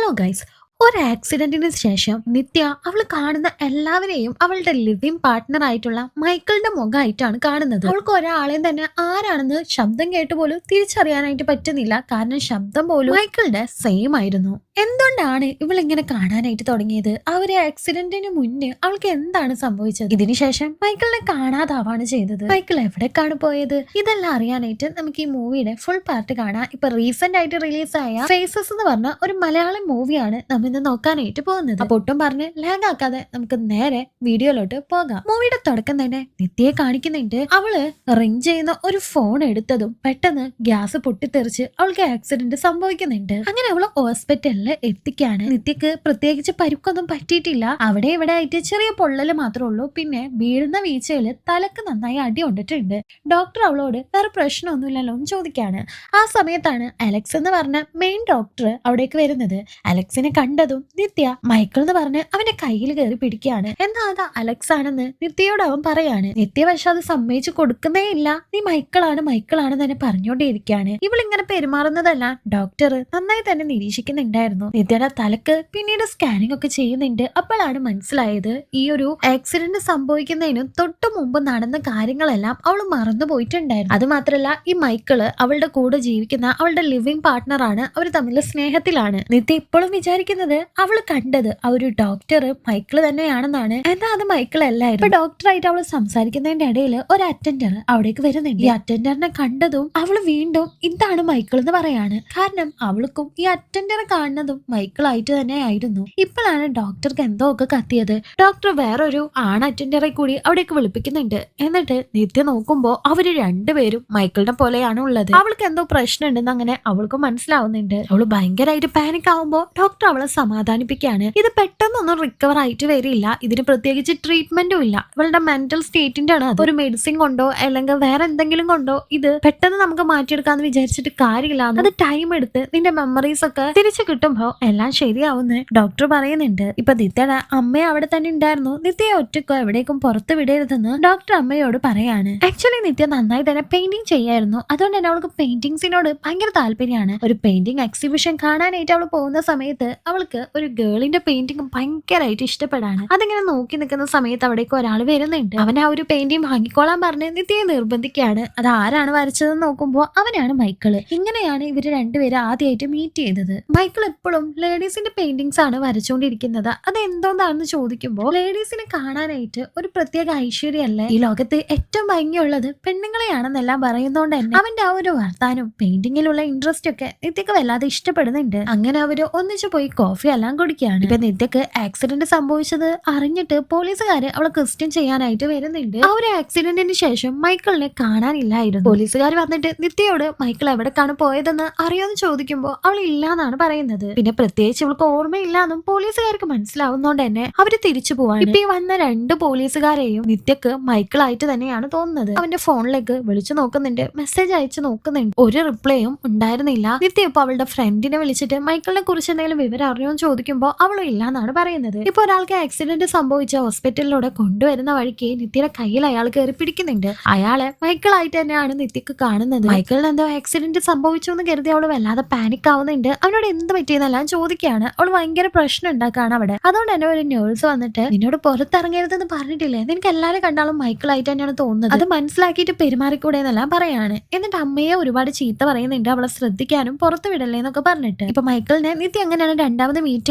Hello guys. ഒരു ആക്സിഡന്റിന് ശേഷം നിത്യ അവൾ കാണുന്ന എല്ലാവരെയും അവളുടെ ലിവിംഗ് പാർട്ട്ണർ ആയിട്ടുള്ള മൈക്കിളിന്റെ മുഖമായിട്ടാണ് കാണുന്നത്. അവൾക്ക് ഒരാളെയും തന്നെ ആരാണെന്ന് ശബ്ദം കേട്ട് പോലും തിരിച്ചറിയാനായിട്ട് പറ്റുന്നില്ല. കാരണം ശബ്ദം പോലും മൈക്കിളിന്റെ സെയിം ആയിരുന്നു. എന്തുകൊണ്ടാണ് ഇവൾ ഇങ്ങനെ കാണാനായിട്ട് തുടങ്ങിയത്? ആ ഒരു ആക്സിഡന്റിന് മുന്നേ അവൾക്ക് എന്താണ് സംഭവിച്ചത്? ഇതിനുശേഷം മൈക്കിളിനെ കാണാതാവാണ് ചെയ്തത്. മൈക്കിൾ എവിടേക്കാണ് പോയത്? ഇതെല്ലാം അറിയാനായിട്ട് നമുക്ക് ഈ മൂവിയുടെ ഫുൾ പാർട്ട് കാണാം. ഇപ്പൊ റീസെന്റ് ആയിട്ട് റിലീസായ ഫേസസ് എന്ന് പറഞ്ഞ ഒരു മലയാളം മൂവിയാണ് നമ്മൾ ഇന്ന് നോക്കാനായിട്ട് പോകുന്നത്. അപ്പൊ ഒട്ടും പറഞ്ഞ് ലാഗ് ആക്കാതെ നമുക്ക് നേരെ വീഡിയോയിലോട്ട് പോകാം. മൂവിയുടെ തുടക്കം തന്നെ നിത്യയെ കാണിക്കുന്നുണ്ട്. അവള് റിങ് ചെയ്യുന്ന ഒരു ഫോൺ എടുത്തതും പെട്ടെന്ന് ഗ്യാസ് പൊട്ടിത്തെറിച്ച് അവൾക്ക് ആക്സിഡന്റ് സംഭവിക്കുന്നുണ്ട്. അങ്ങനെ അവള് ഹോസ്പിറ്റലിൽ എത്തിക്കാണ്. നിത്യക്ക് പ്രത്യേകിച്ച് പരുക്കൊന്നും പറ്റിയിട്ടില്ല. അവിടെ ഇവിടെ ആയിട്ട് ചെറിയ പൊള്ളല് മാത്രമേ ഉള്ളൂ. പിന്നെ വീഴുന്ന വീഴ്ചയില് തലക്ക് നന്നായി അടി കൊണ്ടിട്ടുണ്ട്. ഡോക്ടർ അവളോട് വേറെ പ്രശ്നമൊന്നുമില്ലല്ലോ എന്ന് ചോദിക്കാണ്. ആ സമയത്താണ് അലക്സ് എന്ന് പറഞ്ഞ മെയിൻ ഡോക്ടർ അവിടേക്ക് വരുന്നത്. അലക്സിനെ കണ്ടതും നിത്യ മൈക്കിൾ എന്ന് പറഞ്ഞ് അവന്റെ കയ്യിൽ കയറി പിടിക്കുകയാണ്. എന്നാ അത് അലക്സ് ആണെന്ന് നിത്യയോട് അവൻ പറയാണ്. നിത്യ പക്ഷെ അത് സമ്മതിച്ചു കൊടുക്കുന്നേ ഇല്ല. നീ മൈക്കിളാണ് തന്നെ പറഞ്ഞുകൊണ്ടേയിരിക്കുകയാണ്. ഇവളിങ്ങനെ പെരുമാറുന്നതല്ല ഡോക്ടർ നന്നായി തന്നെ നിരീക്ഷിക്കുന്നുണ്ടായിരുന്നു. നിത്യയുടെ തലക്ക് പിന്നീട് സ്കാനിങ് ഒക്കെ ചെയ്യുന്നുണ്ട്. അപ്പോഴാണ് മനസ്സിലായത് ഈ ഒരു ആക്സിഡന്റ് സംഭവിക്കുന്നതിനും തൊട്ടു മുമ്പ് നടന്ന കാര്യങ്ങളെല്ലാം അവൾ മറന്നു പോയിട്ടുണ്ടായിരുന്നു. അത് മാത്രല്ല ഈ മൈക്കിള് അവളുടെ കൂടെ ജീവിക്കുന്ന അവളുടെ ലിവിംഗ് പാർട്ട്ണർ ആണ്. അവർ തമ്മിൽ സ്നേഹത്തിലാണ്. നിത്യ ഇപ്പോഴും വിചാരിക്കുന്നത് അവൾ കണ്ടത് ആ ഒരു ഡോക്ടർ മൈക്കിള് തന്നെയാണെന്നാണ്. എന്നാൽ അത് മൈക്കിൾ അല്ലായിരുന്നു. ഇപ്പൊ ഡോക്ടറായിട്ട് അവൾ സംസാരിക്കുന്നതിന്റെ ഇടയിൽ ഒരു അറ്റൻഡർ അവിടേക്ക് വരുന്നുണ്ട്. ഈ അറ്റൻഡറിനെ കണ്ടതും അവൾ വീണ്ടും ഇതാണ് മൈക്കിൾ എന്ന് പറയാണ്. കാരണം അവൾക്കും ഈ അറ്റൻഡറെ കാണുന്നതും മൈക്കിൾ ആയിട്ട് തന്നെ ആയിരുന്നു. ഇപ്പോഴാണ് ഡോക്ടർക്ക് എന്തോ ഒക്കെ കത്തിയത്. ഡോക്ടർ വേറൊരു ആൺ അറ്റൻഡറെ കൂടി അവിടേക്ക് വിളിപ്പിക്കുന്നുണ്ട്. എന്നിട്ട് നിത്യ നോക്കുമ്പോ അവര് രണ്ടുപേരും മൈക്കിളിനെ പോലെയാണ് ഉള്ളത്. അവൾക്ക് എന്തോ പ്രശ്നം ഉണ്ടെന്ന് അങ്ങനെ അവൾക്ക് മനസ്സിലാവുന്നുണ്ട്. അവള് ഭയങ്കരമായിട്ട് പാനിക് ആവുമ്പോ ഡോക്ടർ അവളെ സമാധാനിപ്പിക്കുകയാണ്. ഇത് പെട്ടെന്നൊന്നും റിക്കവർ ആയിട്ട് വരില്ല. ഇതിന് പ്രത്യേകിച്ച് ട്രീറ്റ്മെന്റും ഇല്ല. ഇവളുടെ മെന്റൽ സ്റ്റേറ്റിന്റെ ആണ്. ഒരു മെഡിസിൻ കൊണ്ടോ അല്ലെങ്കിൽ വേറെ എന്തെങ്കിലും കൊണ്ടോ ഇത് പെട്ടെന്ന് നമുക്ക് മാറ്റിയെടുക്കാന്ന് വിചാരിച്ചിട്ട് കാര്യമില്ല. അത് ടൈം എടുത്ത് നിന്റെ മെമ്മറീസ് ഒക്കെ തിരിച്ചു കിട്ടുമ്പോ എല്ലാം ശരിയാവുന്ന് ഡോക്ടർ പറയുന്നുണ്ട്. ഇപ്പൊ നിത്യയുടെ അമ്മ അവിടെ തന്നെ ഉണ്ടായിരുന്നു. നിത്യയെ ഒറ്റക്കോ എവിടേക്കും പുറത്ത് വിടരുതെന്ന് ഡോക്ടർ അമ്മയോട് പറയാണ്. ആക്ച്വലി നിത്യ നന്നായി തന്നെ പെയിന്റിങ് ചെയ്യായിരുന്നു. അതുകൊണ്ട് തന്നെ അവൾക്ക് പെയിന്റിങ്സിനോട് ഭയങ്കര താല്പര്യമാണ്. ഒരു പെയിന്റിംഗ് എക്സിബിഷൻ കാണാനായിട്ട് അവൾ പോകുന്ന സമയത്ത് അവൾക്ക് ഒരു ഗേളിന്റെ പെയിന്റിംഗ് ഭയങ്കരമായിട്ട് ഇഷ്ടപ്പെടാണ്. അതിങ്ങനെ നോക്കി നിൽക്കുന്ന സമയത്ത് അവിടേക്ക് ഒരാൾ വരുന്നുണ്ട്. അവൻ ആ ഒരു പെയിന്റിംഗ് വാങ്ങിക്കോളാൻ പറഞ്ഞ് നിത്യയെ നിർബന്ധിക്കുകയാണ്. അത് ആരാണ് വരച്ചതെന്ന് നോക്കുമ്പോൾ അവനാണ് മൈക്കിള്. ഇങ്ങനെയാണ് ഇവര് രണ്ടുപേരും ആദ്യമായിട്ട് മീറ്റ് ചെയ്തത്. മൈക്കിൾ എപ്പോഴും ലേഡീസിന്റെ പെയിന്റിങ്സ് ആണ് വരച്ചുകൊണ്ടിരിക്കുന്നത്. അത് എന്തോന്നാണെന്ന് ചോദിക്കുമ്പോൾ ലേഡീസിനെ കാണാനായിട്ട് ഒരു പ്രത്യേക ഐശ്വര്യല്ലേ, ഈ ലോകത്ത് ഏറ്റവും ഭംഗിയുള്ളത് പെണ്ണുങ്ങളെയാണെന്നെല്ലാം പറയുന്നോണ്ട് തന്നെ അവന്റെ ആ ഒരു വർത്താനം പെയിന്റിങ്ങിലുള്ള ഇൻട്രസ്റ്റ് ഒക്കെ നിത്യക്ക് വല്ലാതെ ഇഷ്ടപ്പെടുന്നുണ്ട്. അങ്ങനെ അവര് ഒന്നിച്ചു പോയി കോഫി എല്ലാം കുടിക്കുകയാണ്. ഇപ്പൊ നിത്യക്ക് ആക്സിഡന്റ് സംഭവിച്ചത് അറിഞ്ഞിട്ട് പോലീസുകാര് അവളെ ക്വസ്റ്റ്യൻ ചെയ്യാനായിട്ട് വരുന്നുണ്ട്. ആ ഒരു ആക്സിഡന്റിന് ശേഷം മൈക്കിളിനെ കാണാനില്ലായിരുന്നു. പോലീസുകാർ വന്നിട്ട് നിത്യയോട് മൈക്കിൾ എവിടേക്കാണ് പോയതെന്ന് അറിയോന്ന് ചോദിക്കുമ്പോൾ അവൾ ഇല്ലാന്നാണ് പറയുന്നത്. പിന്നെ പ്രത്യേകിച്ച് ഇവൾക്ക് ഓർമ്മയില്ലാന്നും പോലീസുകാർക്ക് മനസ്സിലാവുന്നോണ്ട് തന്നെ അവര് തിരിച്ചു പോവാണ്. ഇപ്പൊ ഈ വന്ന രണ്ട് പോലീസുകാരെയും നിത്യക്ക് മൈക്കിളായിട്ട് തന്നെയാണ് തോന്നുന്നത്. അവന്റെ ഫോണിലേക്ക് വിളിച്ചു നോക്കുന്നുണ്ട്, മെസ്സേജ് അയച്ചു നോക്കുന്നുണ്ട്. ഒരു റിപ്ലൈയും ഉണ്ടായിരുന്നില്ല. നിത്യ ഇപ്പൊ അവളുടെ ഫ്രണ്ടിനെ വിളിച്ചിട്ട് മൈക്കിളിനെ കുറിച്ച് എന്തെങ്കിലും വിവരം അറിയോന്ന് ചോദിക്കുമ്പോൾ അവളും ഇല്ലാന്നാണ് പറയുന്നത്. ഇപ്പൊ ഒരാൾക്ക് ആക്സിഡന്റ് സംഭവിച്ച ഹോസ്പിറ്റലിലൂടെ കൊണ്ടുവരുന്ന വഴിക്ക് നിത്യയുടെ കയ്യിൽ അയാൾ കയറി പിടിക്കുന്നുണ്ട്. അയാളെ മൈക്കിളായിട്ട് തന്നെയാണ് നിത്യക്ക് കാണുന്നത്. മൈക്കിളിന് എന്തോ ആക്സിഡന്റ് സംഭവിച്ചു എന്ന് കരുതി അവള് വല്ലാതെ പാനിക് ആവുന്നുണ്ട്. അവനോട് എന്ത് പറ്റിയെന്നെല്ലാം ചോദിക്കുകയാണ്. അവൾ ഭയങ്കര പ്രശ്നം ഉണ്ടാക്കാണ് അവിടെ. അതുകൊണ്ട് തന്നെ ഒരു നേഴ്സ് വന്നിട്ട് നിന്നോട് പുറത്തിറങ്ങരുതെന്ന് പറഞ്ഞിട്ടില്ലേ, നിനക്ക് എല്ലാവരും കണ്ടാലും മൈക്കിളായിട്ട് തന്നെയാണ് തോന്നുന്നത്, അത് മനസ്സിലാക്കിയിട്ട് പെരുമാറിക്കൂടെ എന്നെല്ലാം പറയാണ്. എന്നിട്ട് അമ്മയെ ഒരുപാട് ചീത്ത പറയുന്നുണ്ട്, അവളെ ശ്രദ്ധിക്കാനും പുറത്ത് വിടല്ലേ എന്നൊക്കെ പറഞ്ഞിട്ട്. ഇപ്പൊ മൈക്കിളിനെ നിത്യ അങ്ങനെയാണ് രണ്ടാമത് മീറ്റ്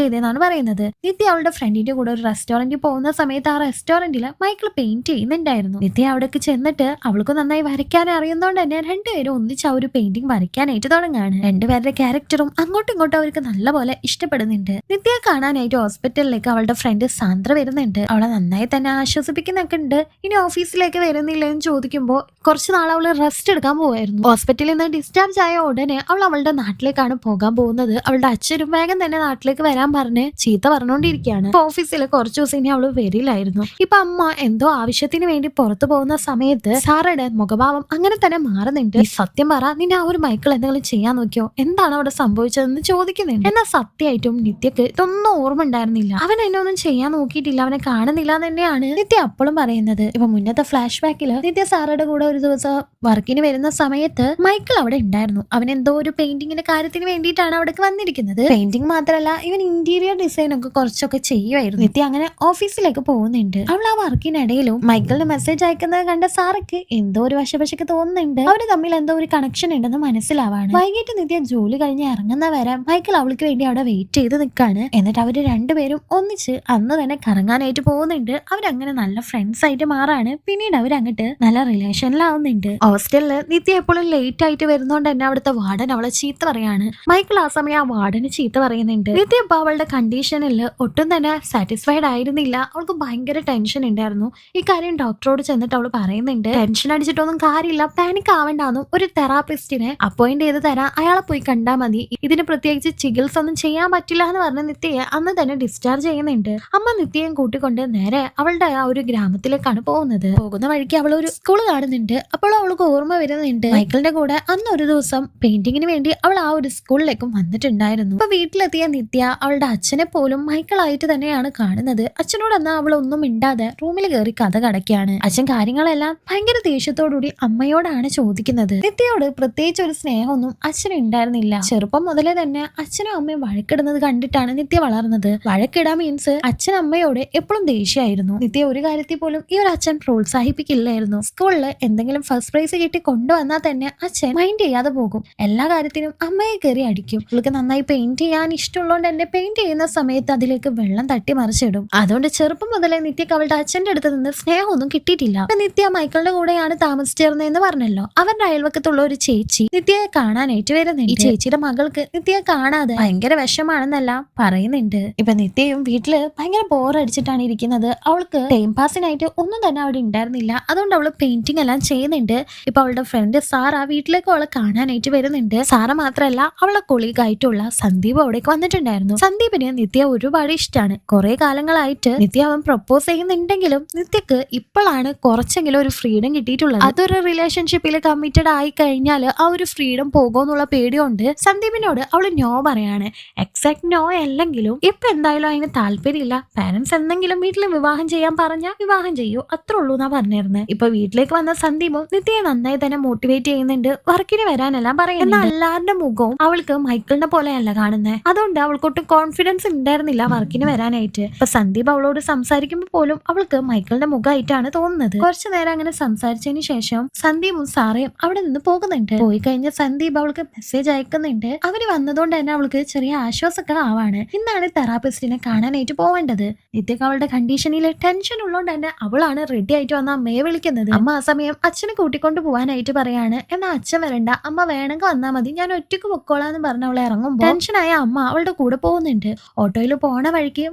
ചെയ്തതെന്നാണ് പറയുന്നത്. നിത്യ അവളുടെ ഫ്രണ്ടിന്റെ കൂടെ ഒരു റെസ്റ്റോറന്റിൽ പോകുന്ന സമയത്ത് ആ റെസ്റ്റോറന്റിൽ മൈക്കിൾ പെയിന്റ് ചെയ്യുന്നുണ്ടായിരുന്നു. നിത്യ അവിടേക്ക് ചെന്നിട്ട് അവൾക്ക് നന്നായി വരയ്ക്കാൻ അറിയുന്നതുകൊണ്ട് തന്നെ രണ്ടുപേരും ഒന്നിച്ച് ആ ഒരു പെയിന്റിംഗ് വരയ്ക്കാനായിട്ട് തുടങ്ങാണ്. രണ്ടുപേരുടെ ക്യാരക്ടറും അങ്ങോട്ടും ഇങ്ങോട്ടും അവർക്ക് നല്ലപോലെ ഇഷ്ടപ്പെടുന്നുണ്ട്. നിത്യ കാണാനായിട്ട് ഹോസ്പിറ്റലിലേക്ക് അവളുടെ ഫ്രണ്ട് സാന്ദ്ര വരുന്നുണ്ട്. അവളെ നന്നായി തന്നെ ആശ്വസിപ്പിക്കുന്നൊക്കെ ഉണ്ട്. ഇനി ഓഫീസിലേക്ക് വരുന്നില്ല എന്ന് ചോദിക്കുമ്പോൾ കുറച്ച് നാൾ അവള് റെസ്റ്റ് എടുക്കാൻ പോവായിരുന്നു. ഹോസ്പിറ്റലിൽ നിന്ന് ഡിസ്ചാർജ് ആയ ഉടനെ അവൾ അവളുടെ നാട്ടിലേക്കാണ് പോകാൻ പോകുന്നത്. അവളുടെ അച്ഛനും വേഗം തന്നെ നാട്ടിലേക്ക് വരാൻ പറഞ്ഞ് ചീത്ത പറഞ്ഞുകൊണ്ടിരിക്കുകയാണ്. ഓഫീസിൽ കുറച്ചു ദിവസം ഇനി അവള് വരില്ലായിരുന്നു. ഇപ്പൊ അമ്മ എന്തോ ആവശ്യത്തിന് വേണ്ടി പുറത്തു പോകുന്ന സമയത്ത് സാറയുടെ മുഖഭാവം അങ്ങനെ തന്നെ മാറുന്നുണ്ട്. സത്യം പറ, നിന്നെ ആ ഒരു മൈക്കിൾ എന്തെങ്കിലും ചെയ്യാൻ നോക്കിയോ, എന്താണ് അവിടെ സംഭവിച്ചതെന്ന് ചോദിക്കുന്നുണ്ട്. എന്നാൽ സത്യമായിട്ടും നിത്യക്ക് ഇതൊന്നും ഓർമ്മ ഉണ്ടായിരുന്നില്ല. അവൻ എന്നെ ഒന്നും ചെയ്യാൻ നോക്കിയിട്ടില്ല, അവനെ കാണുന്നില്ല എന്ന് തന്നെയാണ് നിത്യ അപ്പോഴും പറയുന്നത്. ഇപ്പൊ മുന്നത്തെ ഫ്ലാഷ് ബാക്കില് നിത്യ സാറയുടെ കൂടെ ഒരു ദിവസം വർക്കിന് വരുന്ന സമയത്ത് മൈക്കിൾ അവിടെ ഉണ്ടായിരുന്നു. അവൻ എന്തോ ഒരു പെയിന്റിങ്ങിന്റെ കാര്യത്തിന് വേണ്ടിയിട്ടാണ് അവിടേക്ക് വന്നിരിക്കുന്നത്. പെയിന്റിംഗ് മാത്രമല്ല ഇവൻ ഇന്റീരിയർ ഡിസൈൻ ഒക്കെ കുറച്ചൊക്കെ ചെയ്യുമായിരുന്നു. നിത്യ അങ്ങനെ ഓഫീസിലേക്ക് പോകുന്നുണ്ട്. അവൾ ആ വർക്കിനിടയിലും മൈക്കിളിന് മെസ്സേജ് അയക്കുന്നത് കണ്ട സാറയ്ക്ക് എന്തോ ഒരു വശവശക്ക് തോന്നുന്നുണ്ട്. അവര് തമ്മിൽ എന്തോ ഒരു കണക്ഷൻ ഉണ്ടെന്ന് മനസ്സിലാവാണ്. വൈകിട്ട് നിത്യ ജോലി കഴിഞ്ഞ് ഇറങ്ങുന്ന വരെ മൈക്കിൾ അവൾക്ക് വേണ്ടി അവിടെ വെയിറ്റ് ചെയ്ത് നിൽക്കാണ്. എന്നിട്ട് അവര് രണ്ടുപേരും ഒന്നിച്ച് അന്ന് തന്നെ കറങ്ങാനായിട്ട് പോകുന്നുണ്ട്. അവരങ്ങനെ നല്ല ഫ്രണ്ട്സ് ആയിട്ട് മാറാണ്. പിന്നീട് അവരങ്ങോട്ട് നല്ല റിലേഷനിലാവുന്നുണ്ട്. ഹോസ്റ്റലില് നിത്യ എപ്പോഴും ലേറ്റ് ആയിട്ട് വരുന്നോണ്ട് തന്നെ അവിടുത്തെ വാർഡൻ അവളെ ചീത്ത പറയാണ്. മൈക്കിൾ ആ സമയം ആ വാർഡന് ചീത്ത പറയുന്നുണ്ട്. നിത്യ ഇപ്പൊ അവളുടെ കണ്ടീഷനിൽ ഒട്ടും തന്നെ സാറ്റിസ്ഫൈഡ് ആയിരുന്നില്ല. അവൾക്ക് ഭയങ്കര ടെൻഷൻ ഉണ്ടായിരുന്നു. ഈ കാര്യം ഡോക്ടറോട് ചെന്നിട്ട് അവൾ പറയുന്നുണ്ട്, ടെൻഷൻ അടിച്ചിട്ടൊന്നും കാര്യമില്ല, പാനിക് ആവേണ്ടാന്നും, ഒരു തെറാപ്പിസ്റ്റിനെ അപ്പോയിന്റ് ചെയ്ത് തരാം, അയാളെ പോയി കണ്ടാൽ മതി, ഇതിന് പ്രത്യേകിച്ച് ചികിത്സ ഒന്നും ചെയ്യാൻ പറ്റില്ല എന്ന് പറഞ്ഞ നിത്യയെ അന്ന് തന്നെ ഡിസ്ചാർജ് ചെയ്യുന്നുണ്ട്. അമ്മ നിത്യയും കൂട്ടിക്കൊണ്ട് നേരെ അവളുടെ ആ ഒരു ഗ്രാമത്തിലേക്കാണ് പോകുന്നത്. പോകുന്ന വഴിക്ക് അവൾ ഒരു സ്കൂൾ കാണുന്നുണ്ട്. അപ്പോൾ അവൾക്ക് ഓർമ്മ വരുന്നുണ്ട് മൈക്കിളിന്റെ കൂടെ അന്ന് ഒരു ദിവസം പെയിന്റിങ്ങിന് വേണ്ടി അവൾ ആ ഒരു സ്കൂളിലേക്കും വന്നിട്ടുണ്ടായിരുന്നു. അപ്പൊ വീട്ടിലെത്തിയ നിത്യ അവളുടെ അച്ഛനെ പോലും മൈക്കിളായിട്ട് തന്നെയാണ് കാണുന്നത്. അച്ഛനോട് അന്ന് അവൾ ഒന്നും മിണ്ടാതെ റൂമിൽ കയറി കഥ കടക്കുകയാണ്. അച്ഛൻ കാര്യങ്ങളെല്ലാം ഭയങ്കര ദേഷ്യത്തോടുകൂടി അമ്മയോടാണ് ചോദിക്കുന്നത്. നിത്യയോട് പ്രത്യേകിച്ച് ഒരു സ്നേഹമൊന്നും അച്ഛന് ഉണ്ടായിരുന്നില്ല. ചെറുപ്പം മുതലേ തന്നെ അച്ഛനും അമ്മയും വഴക്കിടുന്നത് കണ്ടിട്ടാണ് നിത്യ വളർന്നത്. വഴക്കിടാൻ മീൻസ് അച്ഛൻ അമ്മയോട് എപ്പോഴും ദേഷ്യമായിരുന്നു. നിത്യ ഒരു കാര്യത്തിൽ പോലും ഈ ഒരു അച്ഛൻ പ്രോത്സാഹിപ്പിക്കില്ലായിരുന്നു. സ്കൂളിൽ എന്തെങ്കിലും ഫസ്റ്റ് പ്രൈസ് കിട്ടി കൊണ്ടുവന്നാൽ തന്നെ അച്ഛൻ മൈൻഡ് ചെയ്യാതെ പോകും. എല്ലാ കാര്യത്തിനും അമ്മയെ കയറി അടിക്കും. അവൾക്ക് നന്നായി പെയിന്റ് ചെയ്യാൻ ഇഷ്ടമുള്ളതുകൊണ്ട് തന്നെ പെയിന്റ് ചെയ്യുന്ന സമയത്ത് അതിലേക്ക് വെള്ളം തട്ടി മറിച്ചിടും. അതുകൊണ്ട് ചെറുപ്പം മുതലേ നിത്യക്ക് അവളുടെ അച്ഛന്റെ അടുത്ത് നിന്ന് സ്നേഹമൊന്നും കിട്ടിയിട്ടില്ല. നിത്യ മൈക്കിളിന്റെ കൂടെയാണ് താമസിച്ചിരുന്നതെന്ന് പറഞ്ഞല്ലോ. അവരുടെ അയൽവക്കത്തുള്ള ഒരു ചേച്ചി നിത്യയെ കാണാനായിട്ട് വരുന്നുണ്ട്. ഈ ചേച്ചിയുടെ മകൾക്ക് നിത്യയെ കാണാതെ ഭയങ്കര വിഷമാണെന്നല്ല പറയുന്നുണ്ട്. ഇപ്പൊ നിത്യയും വീട്ടില് ഭയങ്കര ബോറടിച്ചിട്ടാണ് ഇരിക്കുന്നത്. അവൾക്ക് ടൈം പാസിനായിട്ട് ഒന്നും തന്നെ അവിടെ ഉണ്ടായിരുന്നില്ല. അതുകൊണ്ട് അവള് പെയിന്റിംഗ് എല്ലാം ചെയ്യുന്നുണ്ട്. ഇപ്പൊ അവളുടെ ഫ്രണ്ട് സാറ വീട്ടിലേക്ക് അവളെ കാണാനായിട്ട് വരുന്നുണ്ട്. സാറ മാത്രമല്ല അവളെ കൊളീഗായിട്ടുള്ള സന്ദീപ് അവിടേക്ക് വന്നിട്ടുണ്ടായിരുന്നു. സന്ദീപിന് നിത്യ ഒരുപാട് ഇഷ്ടമാണ്. കുറെ കാലങ്ങളായിട്ട് നിത്യ അവൻ പ്രപ്പോസ് ചെയ്യുന്നുണ്ടെങ്കിലും നിത്യക്ക് ഇപ്പോഴാണ് കുറച്ചെങ്കിലും ഒരു ഫ്രീഡം കിട്ടിയിട്ടുള്ളത്. അതൊരു റിലേഷൻഷിപ്പിൽ കമ്മിറ്റഡ് ആയി കഴിഞ്ഞാൽ ആ ഒരു ഫ്രീഡം പോകുമെന്നുള്ള പേടിയുണ്ട് സന്ദീപിനോട് അവള് നോ പറയാണ്. എക്സാക്ട് നോ അല്ലെങ്കിലും ഇപ്പൊ എന്തായാലും അതിന് താല്പര്യമില്ല. പാരന്റ്സ് എന്തെങ്കിലും വീട്ടിൽ വിവാഹം ചെയ്യാൻ പറഞ്ഞാൽ വിവാഹം ചെയ്യൂ, അത്ര ഉള്ളൂ എന്നാ പറഞ്ഞിരുന്നത്. ഇപ്പൊ വീട്ടിലേക്ക് വന്ന സന്ദീപും നിത്യയെ നന്നായി തന്നെ മോട്ടിവേറ്റ് ചെയ്യുന്നുണ്ട്. വർക്കിന് വരാനെല്ലാം പറയുന്നത്. എന്നാൽ എല്ലാവരുടെ മുഖവും അവൾക്ക് മൈക്കിളിനെ പോലെയല്ല കാണുന്നത്. അതുകൊണ്ട് അവൾക്കൊട്ടും കോൺഫിഡൻസ് ഉണ്ടായിരുന്നില്ല വർക്കിന് വരാനായിട്ട്. ഇപ്പൊ സന്ദീപ് അവളോട് സംസാരിക്കുമ്പോൾ പോലും അവൾക്ക് മൈക്കിളിന്റെ മുഖമായിട്ടാണ് തോന്നുന്നത്. കുറച്ചു നേരം അങ്ങനെ സംസാരിച്ചതിന് ശേഷം സന്ദീപും സാറയും അവിടെ നിന്ന് പോകുന്നുണ്ട്. പോയി കഴിഞ്ഞ സന്ദീപ് അവൾക്ക് മെസ്സേജ് അയക്കുന്നുണ്ട്. അവര് വന്നതുകൊണ്ട് തന്നെ അവൾക്ക് ചെറിയ ആശ്വാസമൊക്കെ ആവാണ്. ഇന്നാണ് തെറാപ്പിസ്റ്റിനെ കാണാനായിട്ട് പോവേണ്ടത്. നിത്യക്ക് അവളുടെ കണ്ടീഷനിൽ ടെൻഷൻ ഉള്ളതുകൊണ്ട് തന്നെ അവളാണ് റെഡി ആയിട്ട് വന്ന അമ്മയെ വിളിക്കുന്നത്. അമ്മ ആ സമയം അച്ഛനെ കൂട്ടിക്കൊണ്ട് പോകാനായിട്ട് പറയാണ്. എന്നാ അച്ഛൻ വരണ്ട, അമ്മ വേണമെങ്കിൽ വന്നാൽ മതി, ഞാൻ ഒറ്റയ്ക്ക് പൊക്കോളാന്ന് പറഞ്ഞ അവളെ ഇറങ്ങുമ്പോൾ ടെൻഷനായ അമ്മ അവളുടെ കൂടെ പോകുന്നുണ്ട്. ഓട്ടോയിൽ പോണ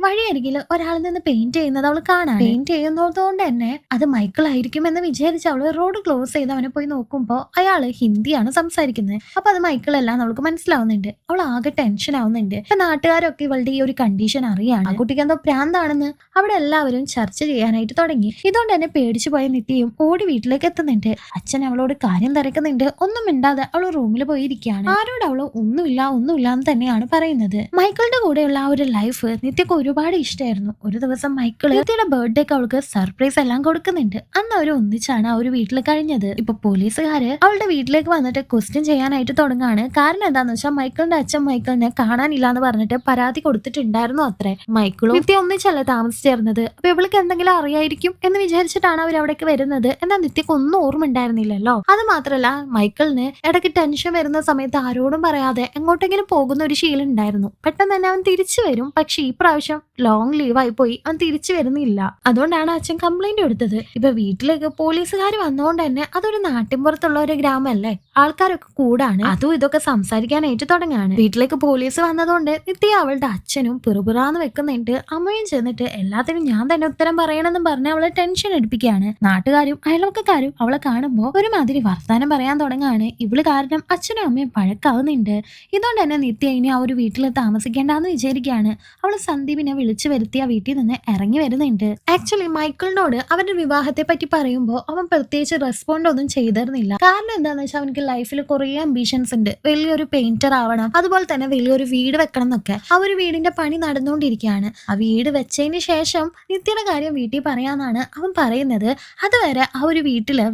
വഴിയരികിൽ ഒരാളിൽ നിന്ന് പെയിന്റ് ചെയ്യുന്നത് അവൾ കാണാൻ. പെയിന്റ് ചെയ്യുന്നതുകൊണ്ട് തന്നെ അത് മൈക്കിൾ ആയിരിക്കും എന്ന് വിചാരിച്ച് അവള് റോഡ് ക്ലോസ് ചെയ്ത് അവനെ പോയി നോക്കുമ്പോൾ അയാള് ഹിന്ദിയാണ് സംസാരിക്കുന്നത്. അപ്പൊ അത് മൈക്കിൾ എല്ലാം അവൾക്ക് മനസ്സിലാവുന്നുണ്ട്. അവൾ ആകെ ടെൻഷൻ ആവുന്നുണ്ട്. ഇപ്പൊ നാട്ടുകാരൊക്കെ ഇവളുടെ ഈ ഒരു കണ്ടീഷൻ അറിയാണ്. ആ കുട്ടിക്ക് എന്തോ ഭ്രാന്താണെന്ന് അവിടെ എല്ലാവരും ചർച്ച ചെയ്യാനായിട്ട് തുടങ്ങി. ഇതുകൊണ്ട് തന്നെ പേടിച്ചു പോയ നിത്യയും ഓടി വീട്ടിലേക്ക് എത്തുന്നുണ്ട്. അച്ഛൻ അവളോട് കാര്യം തിരക്കുന്നുണ്ട്. ഒന്നും മിണ്ടാതെ അവൾ റൂമിൽ പോയിരിക്കുകയാണ്. ആരോട് അവള് ഒന്നുമില്ല എന്ന് തന്നെയാണ് പറയുന്നത്. മൈക്കിളിന്റെ കൂടെയുള്ള ആ ഒരു ലൈഫ് നിത്യക്ക് ഒരുപാട് ഇഷ്ടമായിരുന്നു. ഒരു ദിവസം മൈക്കിൾ നിത്യയുടെ ബർത്ത്ഡേക്ക് അവൾക്ക് സർപ്രൈസ് എല്ലാം കൊടുക്കുന്നുണ്ട്. അന്ന് അവർ ഒന്നിച്ചാണ് ആ ഒരു വീട്ടിൽ കഴിഞ്ഞത്. ഇപ്പൊ പോലീസുകാര് അവളുടെ വീട്ടിലേക്ക് വന്നിട്ട് ക്വസ്റ്റ്യൻ ചെയ്യാനായിട്ട് തുടങ്ങാണ്. കാരണം എന്താന്ന് വെച്ചാൽ മൈക്കിളിന്റെ അച്ഛൻ മൈക്കിളിനെ കാണാനില്ല എന്ന് പറഞ്ഞിട്ട് പരാതി കൊടുത്തിട്ടുണ്ടായിരുന്നു അത്രേ. മൈക്കിളും നിത്യ ഒന്നിച്ചല്ല താമസിച്ചിരുന്നത്. അപ്പൊ ഇവൾക്ക് എന്തെങ്കിലും അറിയായിരിക്കും എന്ന് വിചാരിച്ചിട്ടാണ് അവർ അവിടേക്ക് വരുന്നത്. എന്നാൽ നിത്യക്ക് ഒന്നും ഓർമ്മ ഉണ്ടായിരുന്നില്ലല്ലോ. അത് മാത്രല്ല മൈക്കിളിന് ഇടയ്ക്ക് ടെൻഷൻ വരുന്ന സമയത്ത് ആരോടും പറയാതെ എങ്ങോട്ടെങ്കിലും പോകുന്ന ഒരു ശീലം ഉണ്ടായിരുന്നു. പെട്ടെന്ന് തന്നെ അവൻ തിരിച്ചു വരും. പക്ഷെ ഈ പ്രാവശ്യം ലോങ് ലീവായി പോയി, അവൻ തിരിച്ചു വരുന്നില്ല. അതുകൊണ്ടാണ് അച്ഛൻ കംപ്ലൈന്റ് കൊടുത്തത്. ഇപ്പൊ വീട്ടിലേക്ക് പോലീസുകാർ വന്നുകൊണ്ട് തന്നെ അതൊരു നാട്ടിൻപുറത്തുള്ള ഒരു ഗ്രാമല്ലേ, ആൾക്കാരൊക്കെ കൂടാണ്. അതും ഇതൊക്കെ സംസാരിക്കാനായിട്ട് തുടങ്ങാണ്. വീട്ടിലേക്ക് പോലീസ് വന്നതുകൊണ്ട് നിത്യ അവളുടെ അച്ഛനും പിറുപിറാന്ന് വെക്കുന്നുണ്ട്. അമ്മയും ചെന്നിട്ട് എല്ലാത്തിനും ഞാൻ തന്നെ ഉത്തരം പറയണമെന്നും പറഞ്ഞ് അവളെ ടെൻഷൻ എടുപ്പിക്കുകയാണ്. നാട്ടുകാരും അയൽവക്കക്കാരും അവളെ കാണുമ്പോൾ ഒരുമാതിരി വർത്താനം പറയാൻ തുടങ്ങാണ്. ഇവള് കാരണം അച്ഛനും അമ്മയും പഴക്കാവുന്നുണ്ട്. ഇതുകൊണ്ട് തന്നെ നിത്യ ഇനി ആ ഒരു വീട്ടിൽ താമസിക്കേണ്ടെന്ന് വിചാരിക്കുകയാണ്. അവള് സന്ദീപിനെ വിളിച്ചു വരുത്തി ആ വീട്ടിൽ നിന്ന് ഇറങ്ങി വരുന്നുണ്ട്. ആക്ച്വലി മൈക്കിളിനോട് അവരുടെ വിവാഹത്തെ പറ്റി പറയുമ്പോൾ അവൻ പ്രത്യേകിച്ച് റെസ്പോണ്ട് ഒന്നും ചെയ്തിരുന്നില്ല. കാരണം എന്താണെന്ന് വെച്ചാൽ അവനക്ക് ലൈഫിൽ കുറേ അംബിഷൻസ് ഉണ്ട്. വലിയൊരു പെയിന്റർ ആവണം, അതുപോലെ തന്നെ വലിയൊരു വീട് വെക്കണം എന്നൊക്കെ. ആ ഒരു വീടിന്റെ പണി നടന്നുകൊണ്ടിരിക്കുകയാണ്. ആ വീട് വെച്ചതിന് ശേഷം നിത്യയുടെ കാര്യം വീട്ടിൽ പറയാന്നാണ് അവൻ പറയുന്നത്. അതുവരെ ആ ഒരു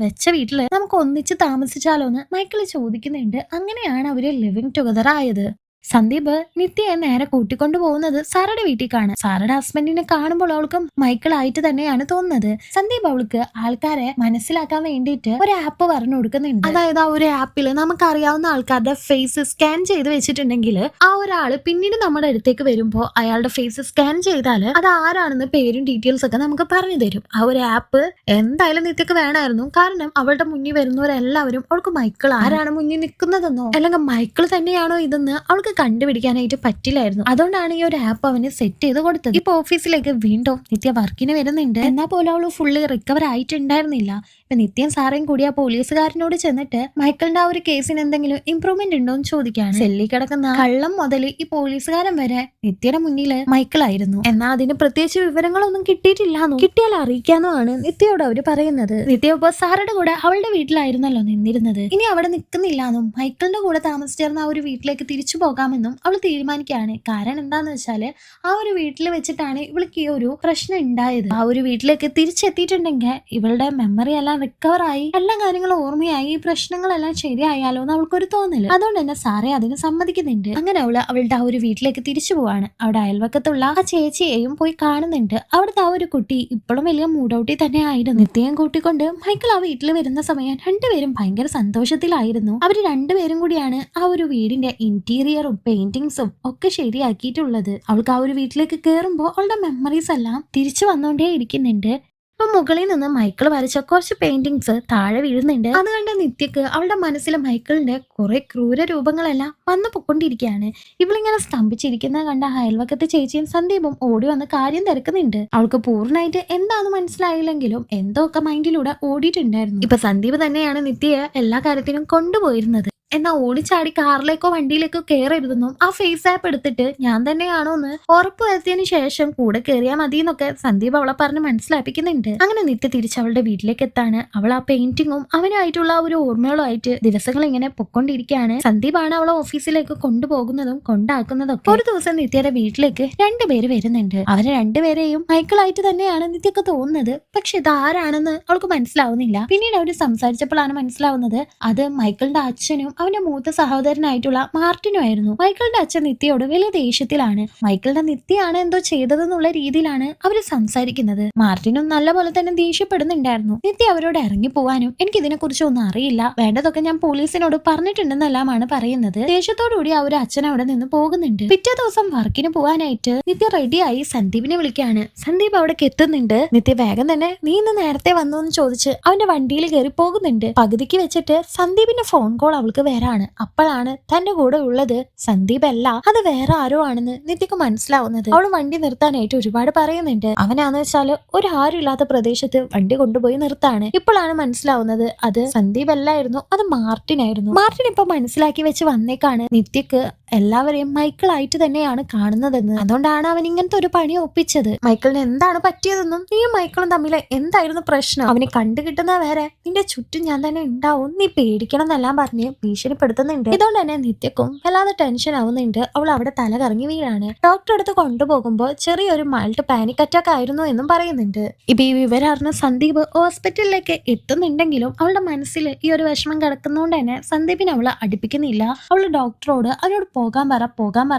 വെച്ച വീട്ടില് നമുക്ക് ഒന്നിച്ച് താമസിച്ചാലോ എന്ന് മൈക്കിൾ ചോദിക്കുന്നുണ്ട്. അങ്ങനെയാണ് അവര് ലിവിങ് ടുഗദർ ആയത്. സന്ദീപ് നിത്യയെ നേരെ കൂട്ടിക്കൊണ്ടു പോകുന്നത് സാറയുടെ വീട്ടിലേക്കാണ്. സാറയുടെ ഹസ്ബൻഡിനെ കാണുമ്പോൾ അവൾക്ക് മൈക്കിൾ ആയിട്ട് തന്നെയാണ് തോന്നുന്നത്. സന്ദീപ് അവൾക്ക് ആൾക്കാരെ മനസ്സിലാക്കാൻ വേണ്ടിയിട്ട് ഒരു ആപ്പ് പറഞ്ഞു കൊടുക്കുന്നുണ്ട്. അതായത് ആ ഒരു ആപ്പിൽ നമുക്കറിയാവുന്ന ആൾക്കാരുടെ ഫേസ് സ്കാൻ ചെയ്ത് വെച്ചിട്ടുണ്ടെങ്കിൽ ആ ഒരാള് പിന്നീട് നമ്മുടെ അടുത്തേക്ക് വരുമ്പോൾ അയാളുടെ ഫേസ് സ്കാൻ ചെയ്താൽ അത് ആരാണെന്ന് പേരും ഡീറ്റെയിൽസ് ഒക്കെ നമുക്ക് പറഞ്ഞു തരും. ആ ഒരു ആപ്പ് എന്തായാലും നിത്യക്ക് വേണമായിരുന്നു. കാരണം അവളുടെ മുന്നിൽ വരുന്നവരെല്ലാവരും അവൾക്ക് മൈക്കിൾ ആരാണ് മുന്നിൽ നിൽക്കുന്നതെന്നോ അല്ലെങ്കിൽ മൈക്കിൾ തന്നെയാണോ ഇതെന്ന് അവൾക്ക് കണ്ടുപിടിക്കാനായിട്ട് പറ്റില്ലായിരുന്നു. അതുകൊണ്ടാണ് ഈ ഒരു ആപ്പ് അവന് സെറ്റ് ചെയ്ത് കൊടുത്തത്. ഇപ്പൊ ഓഫീസിലേക്ക് വീണ്ടും നിത്യ വർക്കിന് വരുന്നുണ്ട്. എന്നാൽ പോലും അവള് ഫുള്ളി റിക്കവർ ആയിട്ടുണ്ടായിരുന്നില്ല. ഇപ്പൊ നിത്യം സാറേയും കൂടി ആ പോലീസുകാരനോട് ചെന്നിട്ട് മൈക്കിളിന്റെ ആ ഒരു കേസിന് എന്തെങ്കിലും ഇംപ്രൂവ്മെന്റ് ഉണ്ടോ എന്ന് ചോദിക്കാണ്. സെല്ലി കിടക്കുന്ന കള്ളം മുതൽ ഈ പോലീസുകാരൻ വരെ നിത്യയുടെ മുന്നില് മൈക്കിളായിരുന്നു. എന്നാൽ അതിന് പ്രത്യേകിച്ച് വിവരങ്ങളൊന്നും കിട്ടിയിട്ടില്ലാന്നും കിട്ടിയാൽ അറിയിക്കാന്നുമാണ് നിത്യയോട് അവര് പറയുന്നത്. നിത്യ ഇപ്പൊ സാറുടെ കൂടെ അവളുടെ വീട്ടിലായിരുന്നല്ലോ നിന്നിരുന്നത്. ഇനി അവിടെ നിൽക്കുന്നില്ലാന്നും മൈക്കിളിന്റെ കൂടെ താമസിച്ചിരുന്ന ആ ഒരു വീട്ടിലേക്ക് തിരിച്ചു പോകാമെന്നും അവൾ തീരുമാനിക്കുകയാണ്. കാരണം എന്താന്ന് വെച്ചാല് ആ ഒരു വീട്ടിൽ വെച്ചിട്ടാണ് ഇവൾക്ക് ഈ ഒരു പ്രശ്നം ഉണ്ടായത്. ആ ഒരു വീട്ടിലേക്ക് തിരിച്ചെത്തിയിട്ടുണ്ടെങ്കിൽ ഇവളുടെ മെമ്മറി എല്ലാം റിക്കവർ ആയി എല്ലാ കാര്യങ്ങളും ഓർമ്മയായി ഈ പ്രശ്നങ്ങളെല്ലാം ശരിയായാലോ എന്ന് അവൾക്കൊരു തോന്നല്. അതുകൊണ്ട് തന്നെ സാറേ അതിന് സമ്മതിക്കുന്നുണ്ട്. അങ്ങനെ അവളുടെ ആ ഒരു വീട്ടിലേക്ക് തിരിച്ചു പോവാണ്. അവിടെ അയൽവക്കത്തുള്ള ആ ചേച്ചിയെയും പോയി കാണുന്നുണ്ട്. അവിടുത്തെ ആ ഒരു കുട്ടി ഇപ്പോഴും വലിയ മൂഡൌട്ടി തന്നെ ആയിരുന്നു. നിത്യം കൂട്ടിക്കൊണ്ട് മൈക്കിൾ ആ വീട്ടിൽ വരുന്ന സമയം രണ്ടുപേരും ഭയങ്കര സന്തോഷത്തിലായിരുന്നു. അവര് രണ്ടുപേരും കൂടിയാണ് ആ ഒരു വീടിന്റെ ഇന്റീരിയറും പെയിന്റിങ്സും ഒക്കെ ശരിയാക്കിയിട്ടുള്ളത്. അവൾക്ക് ആ ഒരു വീട്ടിലേക്ക് കയറുമ്പോൾ അവളുടെ മെമ്മറീസ് എല്ലാം തിരിച്ചു വന്നോണ്ടേ ഇരിക്കുന്നുണ്ട്. ഇപ്പൊ മുകളിൽ നിന്ന് മൈക്കിൾ വരച്ച കുറച്ച് പെയിന്റിങ്സ് താഴെ വീഴുന്നുണ്ട്. അത് കണ്ട നിത്യക്ക് അവളുടെ മനസ്സിൽ മൈക്കിളിന്റെ കുറെ ക്രൂര രൂപങ്ങളെല്ലാം വന്നു പൊക്കൊണ്ടിരിക്കുകയാണ്. ഇവളിങ്ങനെ സ്തംഭിച്ചിരിക്കുന്നത് കണ്ട അയൽവക്കത്തെ ചേച്ചിയും സന്ദീപും ഓടി വന്ന് കാര്യം തിരക്കുന്നുണ്ട്. അവൾക്ക് പൂർണ്ണമായിട്ട് എന്താന്ന് മനസ്സിലായില്ലെങ്കിലും എന്തോ ഒക്കെ മൈൻഡിലൂടെ ഓടിയിട്ടുണ്ടായിരുന്നു. ഇപ്പൊ സന്ദീപ് തന്നെയാണ് നിത്യയെ എല്ലാ കാര്യത്തിനും കൊണ്ടുപോയിരുന്നത്. എന്നാ ഓടിച്ചാടി കാറിലേക്കോ വണ്ടിയിലേക്കോ കയറരുതെന്നും ആ ഫേസ് ആപ്പ് എടുത്തിട്ട് ഞാൻ തന്നെയാണോ എന്ന് ഉറപ്പ് വരുത്തിയതിനു ശേഷം കൂടെ കയറിയാൽ മതി എന്നൊക്കെ സന്ദീപ് അവളെ പറഞ്ഞ് മനസ്സിലാപ്പിക്കുന്നുണ്ട്. അങ്ങനെ നിത്യ തിരിച്ച് അവളുടെ വീട്ടിലേക്ക് എത്താണ്. അവൾ ആ പെയിന്റിങ്ങും അവനായിട്ടുള്ള ആ ഒരു ഓർമ്മകളുമായിട്ട് ദിവസങ്ങൾ ഇങ്ങനെ പൊക്കൊണ്ടിരിക്കുകയാണ്. സന്ദീപാണ് അവളെ ഓഫീസിലേക്ക് കൊണ്ടുപോകുന്നതും കൊണ്ടാക്കുന്നതും. ഒരു ദിവസം നിത്യയുടെ വീട്ടിലേക്ക് രണ്ടുപേര് വരുന്നുണ്ട്. അവരെ രണ്ടുപേരെയും മൈക്കിളായിട്ട് തന്നെയാണ് നിത്യക്ക് തോന്നുന്നത്. പക്ഷെ ഇത് ആരാണെന്ന് അവൾക്ക് മനസ്സിലാവുന്നില്ല. പിന്നീട് അവര് സംസാരിച്ചപ്പോഴാണ് മനസ്സിലാവുന്നത് അത് മൈക്കിളിന്റെ അച്ഛനും അവന്റെ മൂത്ത സഹോദരനായിട്ടുള്ള മാർട്ടിനുമായിരുന്നു. മൈക്കിളിന്റെ അച്ഛൻ നിത്യയോട് വലിയ ദേഷ്യത്തിലാണ്. മൈക്കിളിന്റെ നിത്യയാണ് എന്തോ ചെയ്തതെന്നുള്ള രീതിയിലാണ് അവര് സംസാരിക്കുന്നത്. മാർട്ടിനും നല്ല പോലെ തന്നെ ദേഷ്യപ്പെടുന്നുണ്ടായിരുന്നു. നിത്യ അവരോട് ഇറങ്ങി പോവാനും എനിക്ക് ഇതിനെ കുറിച്ച് ഒന്നും അറിയില്ല, വേണ്ടതൊക്കെ ഞാൻ പോലീസിനോട് പറഞ്ഞിട്ടുണ്ടെന്നെല്ലാമാണ് പറയുന്നത്. ദേഷ്യത്തോടുകൂടി ആ ഒരു അച്ഛൻ അവിടെ നിന്ന് പോകുന്നുണ്ട്. പിറ്റേ ദിവസം വർക്കിന് പോവാനായിട്ട് നിത്യ റെഡിയായി സന്ദീപിനെ വിളിക്കാണ്. സന്ദീപ് അവിടേക്ക് എത്തുന്നുണ്ട്. നിത്യ വേഗം തന്നെ നീ ഇന്ന് നേരത്തെ വന്നു എന്ന് ചോദിച്ച് അവന്റെ വണ്ടിയിൽ കയറി പോകുന്നുണ്ട്. പകുതിക്ക് വെച്ചിട്ട് സന്ദീപിന്റെ ഫോൺ കോൾ അവൾക്ക് വേറാണ്. അപ്പോഴാണ് തന്റെ കൂടെ ഉള്ളത് സന്ദീപ് അല്ല, അത് വേറെ ആരോ ആണെന്ന് നിത്യക്ക് മനസ്സിലാവുന്നത്. അവള് വണ്ടി നിർത്താനായിട്ട് ഒരുപാട് പറയുന്നുണ്ട്. അവനാന്ന് വെച്ചാല് ഒരു ആരും ഇല്ലാത്ത പ്രദേശത്ത് വണ്ടി കൊണ്ടുപോയി നിർത്താണ്. ഇപ്പോഴാണ് മനസ്സിലാവുന്നത് അത് സന്ദീപ് അല്ലായിരുന്നു, അത് മാർട്ടിൻ ആയിരുന്നു. മാർട്ടിൻ ഇപ്പൊ മനസ്സിലാക്കി വെച്ച് വന്നേക്കാണ് നിത്യക്ക് എല്ലാവരെയും മൈക്കിളായിട്ട് തന്നെയാണ് കാണുന്നതെന്ന്. അതുകൊണ്ടാണ് അവൻ ഇങ്ങനത്തെ ഒരു പണി ഒപ്പിച്ചത്. മൈക്കിളിന് എന്താണ് പറ്റിയതെന്നും നീയും മൈക്കിളും തമ്മിൽ എന്തായിരുന്നു പ്രശ്നം, അവനെ കണ്ടു കിട്ടുന്ന വരെ നിന്റെ ചുറ്റും ഞാൻ തന്നെ ഉണ്ടാവും, നീ പേടിക്കണം എന്നെല്ലാം പറഞ്ഞ് ഭീഷണിപ്പെടുത്തുന്നുണ്ട്. ഇതുകൊണ്ട് തന്നെ നിത്യക്കും വല്ലാതെ ടെൻഷൻ ആവുന്നുണ്ട്. അവൾ അവിടെ തല കറങ്ങി വീഴാണ്. ഡോക്ടർ അടുത്ത് കൊണ്ടുപോകുമ്പോൾ ചെറിയൊരു മൈൽഡ് പാനിക് അറ്റാക്ക് ആയിരുന്നു എന്നും പറയുന്നുണ്ട്. ഇപ്പൊ ഈ വിവരം അറിഞ്ഞ സന്ദീപ് ഹോസ്പിറ്റലിലേക്ക് എത്തുന്നുണ്ടെങ്കിലും അവളുടെ മനസ്സിൽ ഈ ഒരു വിഷമം കിടക്കുന്നതുകൊണ്ട് തന്നെ സന്ദീപിനെ അവള് അടുപ്പിക്കുന്നില്ല. അവള് ഡോക്ടറോട് അവനോട് പോകാൻ പറ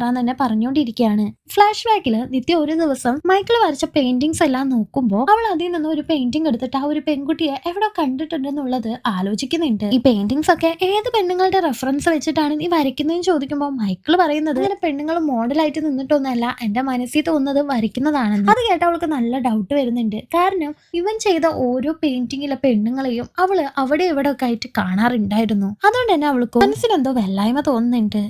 എന്ന് തന്നെ പറഞ്ഞുകൊണ്ടിരിക്കുകയാണ്. ഫ്ലാഷ് ബാക്കില് നിത്യ ഒരു ദിവസം മൈക്കിൾ വരച്ച പെയിന്റിങ്സ് എല്ലാം നോക്കുമ്പോൾ അവൾ അതിൽ നിന്ന് ഒരു പെയിന്റിംഗ് എടുത്തിട്ട് ആ ഒരു പെൺകുട്ടിയെ എവിടെ കണ്ടിട്ടുണ്ടെന്നുള്ളത് ആലോചിക്കുന്നുണ്ട്. ഈ പെയിന്റിങ്സ് ഒക്കെ ഏത് പെണ്ണുങ്ങളുടെ റെഫറൻസ് വെച്ചിട്ടാണ് നീ വരയ്ക്കുന്നതെന്ന് ചോദിക്കുമ്പോൾ മൈക്കിൾ പറയുന്നത് അങ്ങനെ പെണ്ണുങ്ങൾ മോഡലായിട്ട് നിന്നിട്ടൊന്നല്ല, എന്റെ മനസ്സിൽ തോന്നുന്നത് വരയ്ക്കുന്നതാണെന്ന്. അത് കേട്ട അവൾക്ക് നല്ല ഡൗട്ട് വരുന്നുണ്ട്. കാരണം ഇവൻ ചെയ്ത ഓരോ പെയിന്റിങ്ങിലെ പെണ്ണുങ്ങളെയും അവള് അവിടെ ഇവിടെ ഒക്കെ ആയിട്ട് കാണാറുണ്ടായിരുന്നു. അതുകൊണ്ട് തന്നെ അവൾക്ക് മനസ്സിലെന്തോ വെല്ലായ്മ തോന്നുന്നുണ്ട്.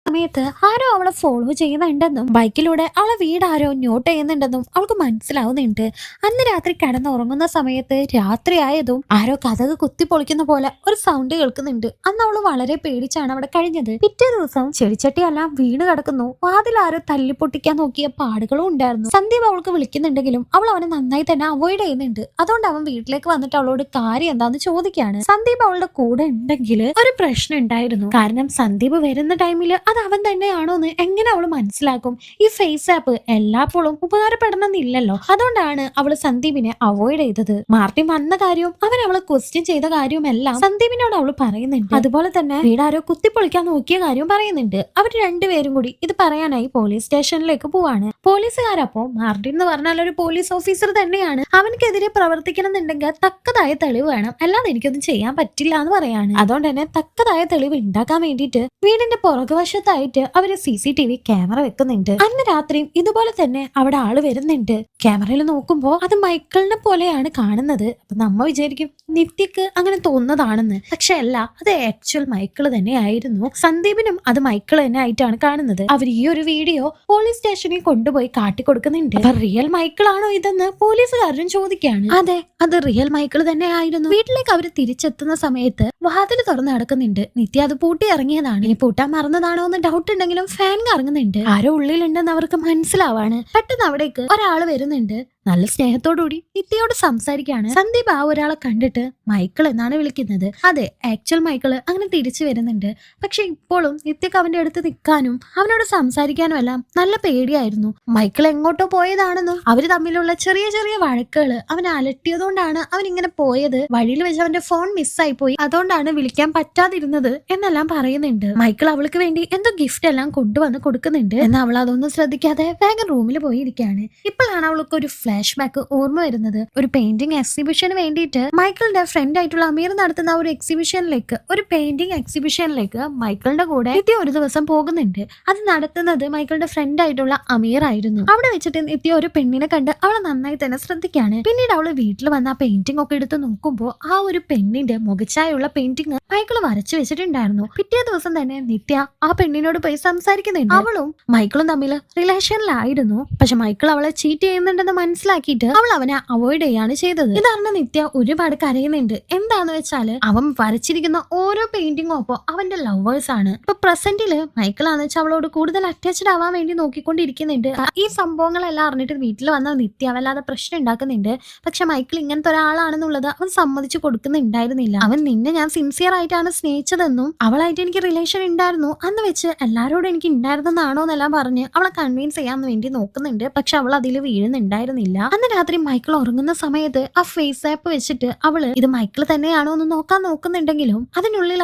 സമയത്ത് ആരോ അവളെ ഫോളോ ചെയ്യുന്നുണ്ടെന്നും ബൈക്കിലൂടെ അവളെ വീട് ആരോ നോട്ട് ചെയ്യുന്നുണ്ടെന്നും അവൾക്ക് മനസ്സിലാവുന്നുണ്ട്. അന്ന് രാത്രി കിടന്നുറങ്ങുന്ന സമയത്ത് രാത്രിയായതും ആരോ കഥക് കുത്തിപ്പൊളിക്കുന്ന പോലെ ഒരു സൗണ്ട് കേൾക്കുന്നുണ്ട്. അന്ന് അവള് വളരെ പേടിച്ചാണ് അവിടെ കഴിഞ്ഞത്. പിറ്റേ ദിവസം ചെടിച്ചട്ടിയെല്ലാം വീണ് കിടക്കുന്നു. വാതിൽ ആരോ തല്ലിപ്പൊട്ടിക്കാൻ നോക്കിയ പാടുകളും ഉണ്ടായിരുന്നു. സന്ദീപ് അവൾക്ക് വിളിക്കുന്നുണ്ടെങ്കിലും അവൾ അവനെ നന്നായി തന്നെ അവോയ്ഡ് ചെയ്യുന്നുണ്ട്. അതുകൊണ്ട് അവൻ വീട്ടിലേക്ക് വന്നിട്ട് അവളോട് കാര്യം എന്താന്ന് ചോദിക്കുകയാണ്. സന്ദീപ് അവളുടെ കൂടെ ഉണ്ടെങ്കിൽ ഒരു പ്രശ്നം ഉണ്ടായിരുന്നു. കാരണം സന്ദീപ് വരുന്ന ടൈമില് അത് അത് അവൻ തന്നെയാണോ എന്ന് എങ്ങനെ അവള് മനസ്സിലാക്കും? ഈ ഫേസ് ആപ്പ് എല്ലാപ്പോഴും ഉപകാരപ്പെടണമെന്നില്ലല്ലോ. അതുകൊണ്ടാണ് അവള് സന്ദീപിനെ അവോയ്ഡ് ചെയ്തത്. മാർട്ടിൻ വന്ന കാര്യവും അവൻ അവളെ ക്വസ്റ്റ്യൻ ചെയ്ത കാര്യവും എല്ലാം സന്ദീപിനോട് അവള് പറയുന്നുണ്ട്. അതുപോലെ തന്നെ വീടാരോ കുത്തിപ്പൊളിക്കാൻ നോക്കിയ കാര്യവും പറയുന്നുണ്ട്. അവർ രണ്ടുപേരും കൂടി ഇത് പറയാനായി പോലീസ് സ്റ്റേഷനിലേക്ക് പോവാണ്. പോലീസുകാരപ്പോ മാർട്ടിൻ എന്ന് പറഞ്ഞാൽ ഒരു പോലീസ് ഓഫീസർ തന്നെയാണ്. അവനക്കെതിരെ പ്രവർത്തിക്കണം എന്നുണ്ടെങ്കിൽ തക്കതായ തെളിവ് വേണം, അല്ലാതെ എനിക്കൊന്നും ചെയ്യാൻ പറ്റില്ല എന്ന് പറയാണ്. അതുകൊണ്ട് തന്നെ തക്കതായ തെളിവ് ഉണ്ടാക്കാൻ വേണ്ടിയിട്ട് വീടിന്റെ പുറകുവശത്തായിട്ട് അവര് CCTV ക്യാമറ വെക്കുന്നുണ്ട്. അന്ന് രാത്രിയും ഇതുപോലെ തന്നെ അവിടെ ആള് വരുന്നുണ്ട്. ക്യാമറയിൽ നോക്കുമ്പോ അത് മൈക്കിളിനെ പോലെയാണ് കാണുന്നത്. അപ്പൊ നമ്മ വിചാരിക്കും നിത്യക്ക് അങ്ങനെ തോന്നുന്നതാണെന്ന്. പക്ഷെ അല്ല, അത് ആക്ച്വൽ മൈക്കിള് തന്നെ ആയിരുന്നു. സന്ദീപിനും അത് മൈക്കിൾ തന്നെ ആയിട്ടാണ് കാണുന്നത്. അവർ ഈ ഒരു വീഡിയോ പോലീസ് സ്റ്റേഷനിൽ കൊണ്ടുപോയി കാട്ടിക്കൊടുക്കുന്നുണ്ട്. അപ്പൊ റിയൽ മൈക്കിൾ ആണോ ഇതെന്ന് പോലീസുകാരൻ ചോദിക്കുകയാണ്. അതെ, അത് റിയൽ മൈക്കിൾ തന്നെ ആയിരുന്നു. വീട്ടിലേക്ക് അവര് തിരിച്ചെത്തുന്ന സമയത്ത് വാതിൽ തുറന്ന് നടക്കുന്നുണ്ട്. നിത്യ അത് പൂട്ടി ഇറങ്ങിയതാണ്. ഇനി പൂട്ടാൻ മറന്നതാണോ എന്ന് ഡൗട്ട് ഉണ്ടെങ്കിലും ഫാൻ കറങ്ങുന്നുണ്ട്. ആരോ ഉള്ളിലുണ്ടെന്ന് അവർക്ക് മനസ്സിലാവാണ്. പെട്ടെന്ന് അവിടേക്ക് ഒരാള് വരുന്നുണ്ട്. നല്ല സ്നേഹത്തോടുകൂടി നിത്യയോട് സംസാരിക്കുകയാണ്. സന്ദീപ് ആ ഒരാളെ കണ്ടിട്ട് മൈക്കിൾ എന്നാണ് വിളിക്കുന്നത്. അതെ, ആക്ച്വൽ മൈക്കിള് അങ്ങനെ തിരിച്ചു വരുന്നുണ്ട്. പക്ഷെ ഇപ്പോഴും നിത്യക്ക് അവന്റെ അടുത്ത് നിൽക്കാനും അവനോട് സംസാരിക്കാനും എല്ലാം നല്ല പേടിയായിരുന്നു. മൈക്കിൾ എങ്ങോട്ടോ പോയതാണെന്നും അവര് തമ്മിലുള്ള ചെറിയ ചെറിയ വഴക്കുകള് അവനെ അലട്ടിയതുകൊണ്ടാണ് അവൻ ഇങ്ങനെ പോയത്. വഴിയിൽ വെച്ച് അവന്റെ ഫോൺ മിസ്സായി പോയി, അതുകൊണ്ടാണ് വിളിക്കാൻ പറ്റാതിരുന്നത് എന്നെല്ലാം പറയുന്നുണ്ട്. മൈക്കിൾ അവൾക്ക് വേണ്ടി എന്തോ ഗിഫ്റ്റ് എല്ലാം കൊണ്ടുവന്ന് കൊടുക്കുന്നുണ്ട്. എന്നാൽ അവൾ അതൊന്നും ശ്രദ്ധിക്കാതെ വേഗം റൂമിൽ പോയി ഇരിക്കുകയാണ്. ഇപ്പോഴാണ് അവൾക്ക് ഒരു ഫ്ലാഷ് ബാക്ക് ഓർമ്മ വരുന്നത്. ഒരു പെയിന്റിംഗ് എക്സിബിഷന് വേണ്ടിയിട്ട് മൈക്കിളിന്റെ ഫ്രണ്ട് ആയിട്ടുള്ള അമീർ നടത്തുന്ന ഒരു പെയിന്റിംഗ് എക്സിബിഷനിലേക്ക് മൈക്കിളിന്റെ കൂടെ നിത്യ ഒരു ദിവസം പോകുന്നുണ്ട്. അത് നടത്തുന്നത് മൈക്കിളിന്റെ ഫ്രണ്ട് ആയിട്ടുള്ള അമീർ ആയിരുന്നു. അവിടെ വെച്ചിട്ട് നിത്യ ഒരു പെണ്ണിനെ കണ്ട് അവളെ നന്നായി തന്നെ ശ്രദ്ധിക്കുകയാണ്. പിന്നീട് അവള് വീട്ടിൽ വന്ന ആ പെയിന്റിംഗ് ഒക്കെ എടുത്ത് നോക്കുമ്പോൾ ആ ഒരു പെണ്ണിന്റെ മുഖച്ചായുള്ള പെയിന്റിംഗ് മൈക്കിൾ വരച്ചു വെച്ചിട്ടുണ്ടായിരുന്നു. പിറ്റേ ദിവസം തന്നെ നിത്യ ആ പെണ്ണിനോട് പോയി സംസാരിക്കുന്നുണ്ട്. അവളും മൈക്കിളും തമ്മിൽ റിലേഷനിലായിരുന്നു. പക്ഷെ മൈക്കിൾ അവളെ ചീറ്റ് ചെയ്യുന്നുണ്ടെന്ന് മനസ്സിലാക്കിയിട്ട് അവൾ അവനെ അവോയ്ഡ് ചെയ്യാണ് ചെയ്തത്. ഇതറിഞ്ഞ നിത്യ ഒരുപാട് കരയുന്നുണ്ട്. എന്താന്ന് വെച്ചാല് അവൻ വരച്ചിരിക്കുന്ന ഓരോ പെയിന്റിങ്ങും ഒപ്പോ അവന്റെ ലവേഴ്സ് ആണ്. ഇപ്പൊ പ്രസന്റില് മൈക്കിൾ ആണെന്ന് വെച്ചാൽ അവളോട് കൂടുതൽ അറ്റാച്ച്ഡ് ആവാൻ വേണ്ടി നോക്കിക്കൊണ്ടിരിക്കുന്നുണ്ട്. ഈ സംഭവങ്ങളെല്ലാം അറിഞ്ഞിട്ട് വീട്ടിൽ വന്ന നിത്യ വല്ലാതെ പ്രശ്നം ഉണ്ടാക്കുന്നുണ്ട്. പക്ഷെ മൈക്കിൾ ഇങ്ങനത്തെ ഒരാളാണെന്നുള്ളത് അവൻ സമ്മതിച്ചു കൊടുക്കുന്നുണ്ടായിരുന്നില്ല. അവൻ നിന്നെ ഞാൻ സിൻസിയർ ആയിട്ടാണ് സ്നേഹിച്ചതെന്നും അവളായിട്ട് എനിക്ക് റിലേഷൻ ഉണ്ടായിരുന്നു, അന്ന് വെച്ച് എല്ലാരോടും എനിക്ക് ഉണ്ടായിരുന്നതാണോ എന്നെല്ലാം പറഞ്ഞ് അവളെ കൺവിൻസ് ചെയ്യാൻ വേണ്ടി നോക്കുന്നുണ്ട്. പക്ഷെ അവൾ അതിൽ വീഴുന്നുണ്ടായിരുന്നില്ല. അന്ന് രാത്രി മൈക്കിൾ ഉറങ്ങുന്ന സമയത്ത് ആ ഫേസ് ആപ്പ് വെച്ചിട്ട് അവള് ഇത് മൈക്കിൾ തന്നെയാണോ എന്ന് നോക്കാൻ നോക്കുന്നുണ്ടെങ്കിലും അതിനുള്ളിൽ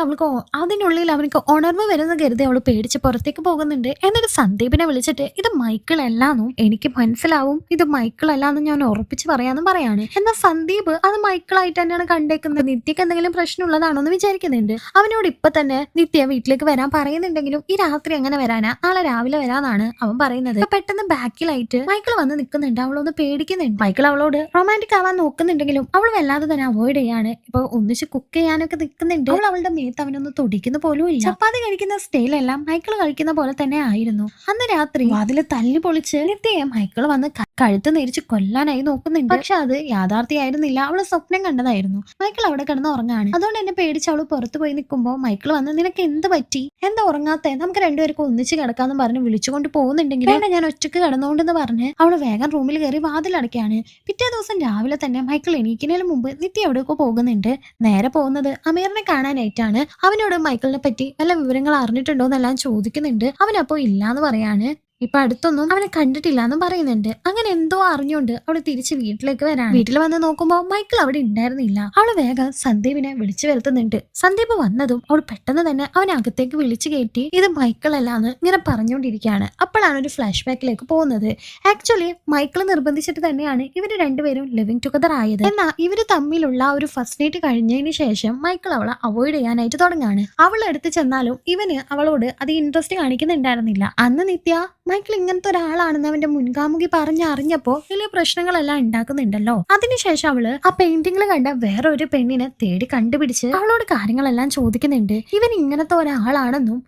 അവനക്ക് ഉണർവ് വരുന്ന കരുതി അവള് പേടിച്ച് പുറത്തേക്ക് പോകുന്നുണ്ട്. എന്നിട്ട് സന്ദീപിനെ വിളിച്ചിട്ട് ഇത് മൈക്കിൾ അല്ലാന്നും എനിക്ക് മനസ്സിലാവും ഇത് മൈക്കിൾ അല്ലാന്നും ഞാൻ ഉറപ്പിച്ച് പറയാന്നും പറയാണ്. എന്നാൽ സന്ദീപ് അത് മൈക്കിളായിട്ട് തന്നെയാണ് കണ്ടേക്കുന്നത്. നിത്യക്ക് എന്തെങ്കിലും പ്രശ്നമുള്ളതാണോ എന്ന് വിചാരിക്കുന്നുണ്ട്. അവനോട് ഇപ്പൊ തന്നെ നിത്യ വീട്ടിലേക്ക് വരാൻ പറയുന്നുണ്ടെങ്കിലും ഈ രാത്രി എങ്ങനെ വരാനാ, നാളെ രാവിലെ വരാന്നാണ് അവൻ പറയുന്നത്. പെട്ടെന്ന് ബാക്കിലായിട്ട് മൈക്കിൾ വന്ന് നിൽക്കുന്നുണ്ട്. അവളൊന്ന് പേടിക്കുന്നുണ്ട്. മൈക്കിൾ അവളോട് റൊമാൻറ്റിക് ആവാൻ നോക്കുന്നുണ്ടെങ്കിലും അവൾ വല്ലാതെ തന്നെ അവോയ്ഡ് ചെയ്യാണ്. ഇപ്പൊ ഒന്നിച്ച് കുക്ക് ചെയ്യാനൊക്കെ നിൽക്കുന്നുണ്ട്. അവൾ അവളുടെ മേത്ത് അവനൊന്ന് തൊടിക്കുന്ന പോലും ഇല്ല. ചപ്പാത്തി കഴിക്കുന്ന സ്റ്റൈലെല്ലാം മൈക്കിൾ കഴിക്കുന്ന പോലെ തന്നെ ആയിരുന്നു. അന്ന് രാത്രി അതില് തല്ലി പൊളിച്ച് നിത്യയെ മൈക്കിൾ വന്ന് കഴുത്ത് നെരിച്ച് കൊല്ലാനായി നോക്കുന്നുണ്ട്. പക്ഷെ അത് യാഥാർത്ഥ്യമായിരുന്നില്ല, അവള് സ്വപ്നം കണ്ടതായിരുന്നു. മൈക്കിൾ അവിടെ കിടന്ന് ഉറങ്ങാണ്. അതുകൊണ്ട് എന്നെ പേടിച്ച് അവള് പുറത്തു പോയി നിൽക്കുമ്പോൾ മൈക്കിൾ വന്ന് നിനക്ക് എന്ത് പറ്റി, എന്താ ഉറങ്ങാത്തെ, നമുക്ക് രണ്ടുപേർക്കും ഒന്നിച്ച് കിടക്കാന്ന് പറഞ്ഞ് വിളിച്ചുകൊണ്ട് പോകുന്നുണ്ടെങ്കിൽ വേണ്ട ഞാൻ ഒറ്റക്ക് കിടന്നുകൊണ്ടെന്ന് പറഞ്ഞ് അവള് വേഗം റൂമിൽ കയറി വാതിലടയ്ക്കാണ്. പിറ്റേ ദിവസം രാവിലെ തന്നെ മൈക്കിൾ എണീക്കുന്നതിന് മുമ്പ് നിത്യ എവിടെയൊക്കെ പോകുന്നുണ്ട്. നേരെ പോകുന്നത് അമീറിനെ കാണാനായിട്ടാണ്. അവനോട് മൈക്കിളിനെ പറ്റി വല്ല വിവരങ്ങൾ അറിഞ്ഞിട്ടുണ്ടോ എന്നെല്ലാം ചോദിക്കുന്നുണ്ട്. അവനപ്പോ ഇല്ലാന്ന് പറയാണ്. ഇപ്പൊ അടുത്തൊന്നും അവനെ കണ്ടിട്ടില്ല എന്നും പറയുന്നുണ്ട്. അങ്ങനെ എന്തോ അറിഞ്ഞുകൊണ്ട് അവള് തിരിച്ച് വീട്ടിലേക്ക് വരാണ്. വീട്ടിൽ വന്ന് നോക്കുമ്പോ മൈക്കിൾ അവിടെ ഉണ്ടായിരുന്നില്ല. അവള് വേഗം സന്ദീപിനെ വിളിച്ചു വരുത്തുന്നുണ്ട്. സന്ദീപ് വന്നതും അവൾ പെട്ടെന്ന് തന്നെ അവനെ അകത്തേക്ക് വിളിച്ചു കയറ്റി ഇത് മൈക്കിൾ അല്ലാന്ന് ഇങ്ങനെ പറഞ്ഞുകൊണ്ടിരിക്കുകയാണ്. അപ്പോഴാണ് ഒരു ഫ്ലാഷ് ബാക്കിലേക്ക് പോകുന്നത്. ആക്ച്വലി മൈക്കിൾ നിർബന്ധിച്ചിട്ട് തന്നെയാണ് ഇവര് രണ്ടുപേരും ലിവിങ് ടുഗദർ ആയത്. എന്നാൽ ഇവര് തമ്മിലുള്ള ഒരു ഫസ്റ്റ് നൈറ്റ് കഴിഞ്ഞതിന് ശേഷം മൈക്കിൾ അവളെ അവോയ്ഡ് ചെയ്യാനായിട്ട് തുടങ്ങാണ്. അവൾ എടുത്ത് ചെന്നാലും ഇവന് അവളോട് അത് ഇൻട്രസ്റ്റ് കാണിക്കുന്നുണ്ടായിരുന്നില്ല. അന്ന് നിത്യ മൈക്കിൾ ഇങ്ങനത്തെ ഒരാളാണെന്ന് അവന്റെ മുൻകാമുകി പറഞ്ഞറിഞ്ഞപ്പോ വലിയ പ്രശ്നങ്ങളെല്ലാം ഉണ്ടാക്കുന്നുണ്ടല്ലോ. അതിനുശേഷം അവള് ആ പെയിന്റിംഗിൽ കണ്ട വേറെ ഒരു പെണ്ണിനെ തേടി കണ്ടുപിടിച്ച് അവളോട് കാര്യങ്ങളെല്ലാം ചോദിക്കുന്നുണ്ട്. ഇവൻ ഇങ്ങനത്തെ ഒരാളാണെന്നും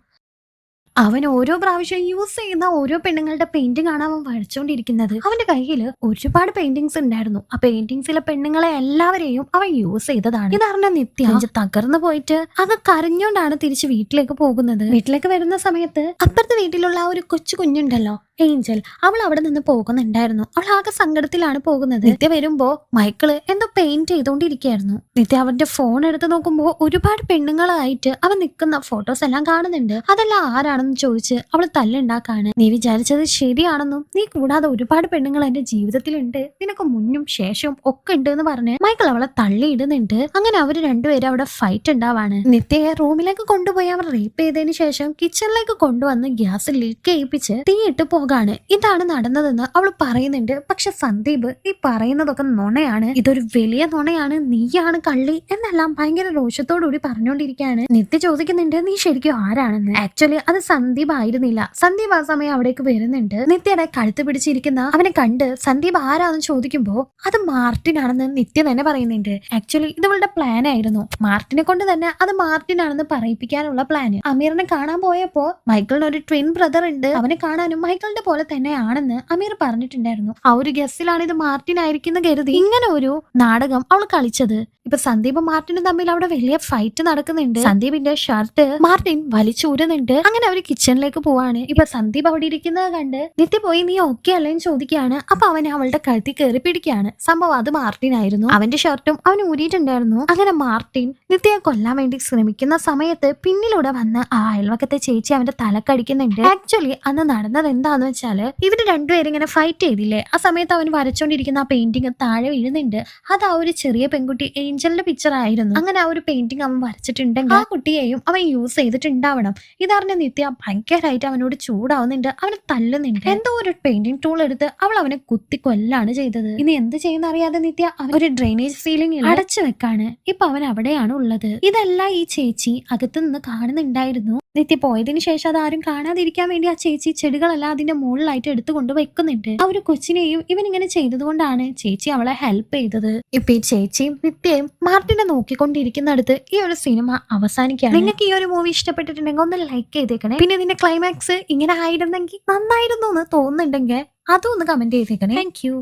അവൻ ഓരോ പ്രാവശ്യം യൂസ് ചെയ്യുന്ന ഓരോ പെണ്ണുങ്ങളുടെ പെയിന്റിംഗ് ആണ് അവൻ വരച്ചോണ്ടിരിക്കുന്നത്. അവന്റെ കയ്യിൽ ഒരുപാട് പെയിന്റിങ്സ് ഉണ്ടായിരുന്നു. ആ പെയിന്റിങ്സിലെ പെണ്ണുങ്ങളെ എല്ലാവരെയും അവൻ യൂസ് ചെയ്തതാണ്. ഇതറിഞ്ഞ നിത്യ തകർന്നു പോയിട്ട് അത് കരഞ്ഞോണ്ടാണ് തിരിച്ച് വീട്ടിലേക്ക് പോകുന്നത്. വീട്ടിലേക്ക് വരുന്ന സമയത്ത് അപ്പുറത്തെ വീട്ടിലുള്ള ആ ഒരു കൊച്ചു കുഞ്ഞുണ്ടല്ലോ, ഏഞ്ചൽ അവൾ അവിടെ നിന്ന് പോകുന്നുണ്ടായിരുന്നു. അവൾ ആകെ സങ്കടത്തിലാണ് പോകുന്നത്. നിത്യ വരുമ്പോ മൈക്കിള് എന്തോ പെയിന്റ് ചെയ്തോണ്ടിരിക്കുകയായിരുന്നു. നിത്യ അവന്റെ ഫോൺ എടുത്ത് നോക്കുമ്പോ ഒരുപാട് പെണ്ണുങ്ങളായിട്ട് അവൻ നിൽക്കുന്ന ഫോട്ടോസ് എല്ലാം കാണുന്നുണ്ട്. അതെല്ലാം ആരാണെന്ന് ചോദിച്ച് അവള് തല്ലുണ്ടാക്കാണ്. നീ വിചാരിച്ചത് ശരിയാണെന്നും നീ കൂടാതെ ഒരുപാട് പെണ്ണുങ്ങൾ എന്റെ ജീവിതത്തിലുണ്ട്, നിനക്ക് മുന്നും ശേഷവും ഒക്കെ ഉണ്ട് എന്ന് പറഞ്ഞ് മൈക്കിൾ അവളെ തള്ളിയിടുന്നുണ്ട്. അങ്ങനെ അവര് രണ്ടുപേരും അവിടെ ഫൈറ്റ് ഉണ്ടാവാണ്. നിത്യയെ റൂമിലേക്ക് കൊണ്ടുപോയി അവർ റേപ്പ് ചെയ്തതിനു ശേഷം കിച്ചണിലേക്ക് കൊണ്ടുവന്ന് ഗ്യാസ് ലീക്ക് ചെയ്യിപ്പിച്ച് തീയിട്ട് പോകാണ്. ഇതാണ് നടന്നതെന്ന് അവൾ പറയുന്നുണ്ട്. പക്ഷെ സന്ദീപ് ഈ പറയുന്നതൊക്കെ നുണയാണ്, ഇതൊരു വലിയ നുണയാണ്, നീയാണ് കള്ളി എന്നെല്ലാം ഭയങ്കര രോഷത്തോടുകൂടി പറഞ്ഞുകൊണ്ടിരിക്കുകയാണ്. നിത്യ ചോദിക്കുന്നുണ്ട് നീ ശരിക്കും ആരാണെന്ന്. ആക്ച്വലി അത് സന്ദീപ് ആയിരുന്നില്ല. സന്ദീപ് ആ സമയം അവിടേക്ക് വരുന്നുണ്ട്. നിത്യയുടെ കഴുത്ത് പിടിച്ചിരിക്കുന്ന അവനെ കണ്ട് സന്ദീപ് ആരാന്ന് ചോദിക്കുമ്പോ അത് മാർട്ടിൻ ആണെന്ന് നിത്യ തന്നെ പറയുന്നുണ്ട്. ആക്ച്വലി ഇത് ഇവളുടെ പ്ലാൻ ആയിരുന്നു. മാർട്ടിനെ കൊണ്ട് തന്നെ അത് മാർട്ടിൻ ആണെന്ന് പറയിപ്പിക്കാനുള്ള പ്ലാന്. അമീറിനെ കാണാൻ പോയപ്പോ മൈക്കിളിന് ഒരു ട്വിൻ ബ്രദർ ഉണ്ട്, അവനെ കാണാനും മൈക്കിളിന്റെ പോലെ തന്നെയാണെന്ന് അമീർ പറഞ്ഞിട്ടുണ്ടായിരുന്നു. ആ ഒരു ഗസ്സിലാണ് ഇത് മാർട്ടിൻ ആയിരിക്കുന്ന കരുതി ഇങ്ങനെ ഒരു നാടകം അവൾ കളിച്ചത്. ഇപ്പൊ സന്ദീപും മാർട്ടിനും തമ്മിൽ അവിടെ വലിയ ഫൈറ്റ് നടക്കുന്നുണ്ട്. സന്ദീപിന്റെ ഷർട്ട് മാർട്ടിൻ വലിച്ചൂരുന്നുണ്ട്. അങ്ങനെ അവര് കിച്ചണിലേക്ക് പോവാണ്. ഇപ്പൊ സന്ദീപ് അവിടെ ഇരിക്കുന്നത് കണ്ട് നിത്യ പോയി നീ ഓക്കെ അല്ലേന്ന് ചോദിക്കുകയാണ്. അപ്പൊ അവൻ അവളുടെ കഴുത്തിൽ കയറി പിടിക്കുകയാണ്. സംഭവം അത് മാർട്ടിൻ ആയിരുന്നു. അവന്റെ ഷർട്ടും അവൻ ഊരിയിട്ടുണ്ടായിരുന്നു. അങ്ങനെ മാർട്ടിൻ നിത്യയെ കൊല്ലാൻ വേണ്ടി ശ്രമിക്കുന്ന സമയത്ത് പിന്നിലൂടെ വന്ന് ആ അയൽവക്കത്തെ ചേച്ചി അവന്റെ തലക്കടിക്കുന്നുണ്ട്. ആക്ച്വലി അന്ന് നടന്നത് എന്താന്ന് വെച്ചാല് ഇവര് രണ്ടുപേരും ഇങ്ങനെ ഫൈറ്റ് ചെയ്തില്ലേ, ആ സമയത്ത് അവൻ വരച്ചോണ്ടിരിക്കുന്ന ആ പെയിന്റിങ് താഴെ വീഴുന്നുണ്ട്. അത് ആ ഒരു ചെറിയ പെൺകുട്ടി ഏഞ്ചലിന്റെ പിക്ചർ ആയിരുന്നു. അങ്ങനെ ആ ഒരു പെയിന്റിങ് അവൻ വരച്ചിട്ടുണ്ടെങ്കിൽ ആ കുട്ടിയെയും അവൻ യൂസ് ചെയ്തിട്ടുണ്ടാവണം. ഇതറിഞ്ഞ നിത്യ ഭയങ്കരമായിട്ട് അവനോട് ചൂടാവുന്നുണ്ട്, അവനെ തല്ലുന്നുണ്ട്. എന്തോ ഒരു പെയിന്റിംഗ് ടൂൾ എടുത്ത് അവൾ അവനെ കുത്തി കൊല്ലാണ് ചെയ്തത്. ഇനി എന്ത് ചെയ്യുന്ന അറിയാതെ നിത്യ അവൻ ഒരു ഡ്രെയിനേജ് സീലിംഗിൽ അടച്ചു വെക്കാണ്. ഇപ്പൊ അവൻ അവിടെയാണ് ഉള്ളത്. ഇതെല്ലാം ഈ ചേച്ചി അകത്തു നിന്ന് കാണുന്നുണ്ടായിരുന്നു. നിത്യ പോയതിനു ശേഷം അത് ആരും കാണാതിരിക്കാൻ വേണ്ടി ആ ചേച്ചി ചെടികളെല്ലാം അതിന്റെ മുകളിലായിട്ട് എടുത്തുകൊണ്ട് വെക്കുന്നുണ്ട്. ആ ഒരു കൊച്ചിനെയും ഇവൻ ഇങ്ങനെ ചെയ്തത് കൊണ്ടാണ് ചേച്ചി അവളെ ഹെൽപ്പ് ചെയ്തത്. ഇപ്പൊ ഈ ചേച്ചിയും നിത്യയും മാർട്ടിനെ നോക്കിക്കൊണ്ടിരിക്കുന്നിടത്ത് ഈ ഒരു സിനിമ അവസാനിക്കുകയാണ്. നിങ്ങൾക്ക് ഈ ഒരു മൂവി ഇഷ്ടപ്പെട്ടിട്ടുണ്ടെങ്കിൽ ഒന്ന് ലൈക്ക് ചെയ്തേക്കണേ. പിന്നെ ഇതിന്റെ ക്ലൈമാക്സ് ഇങ്ങനെ ആയിരുന്നെങ്കിൽ നന്നായിരുന്നു എന്ന് തോന്നുന്നുണ്ടെങ്കിൽ അതും ഒന്ന് കമന്റ് ചെയ്തേക്കണേ. Thank you.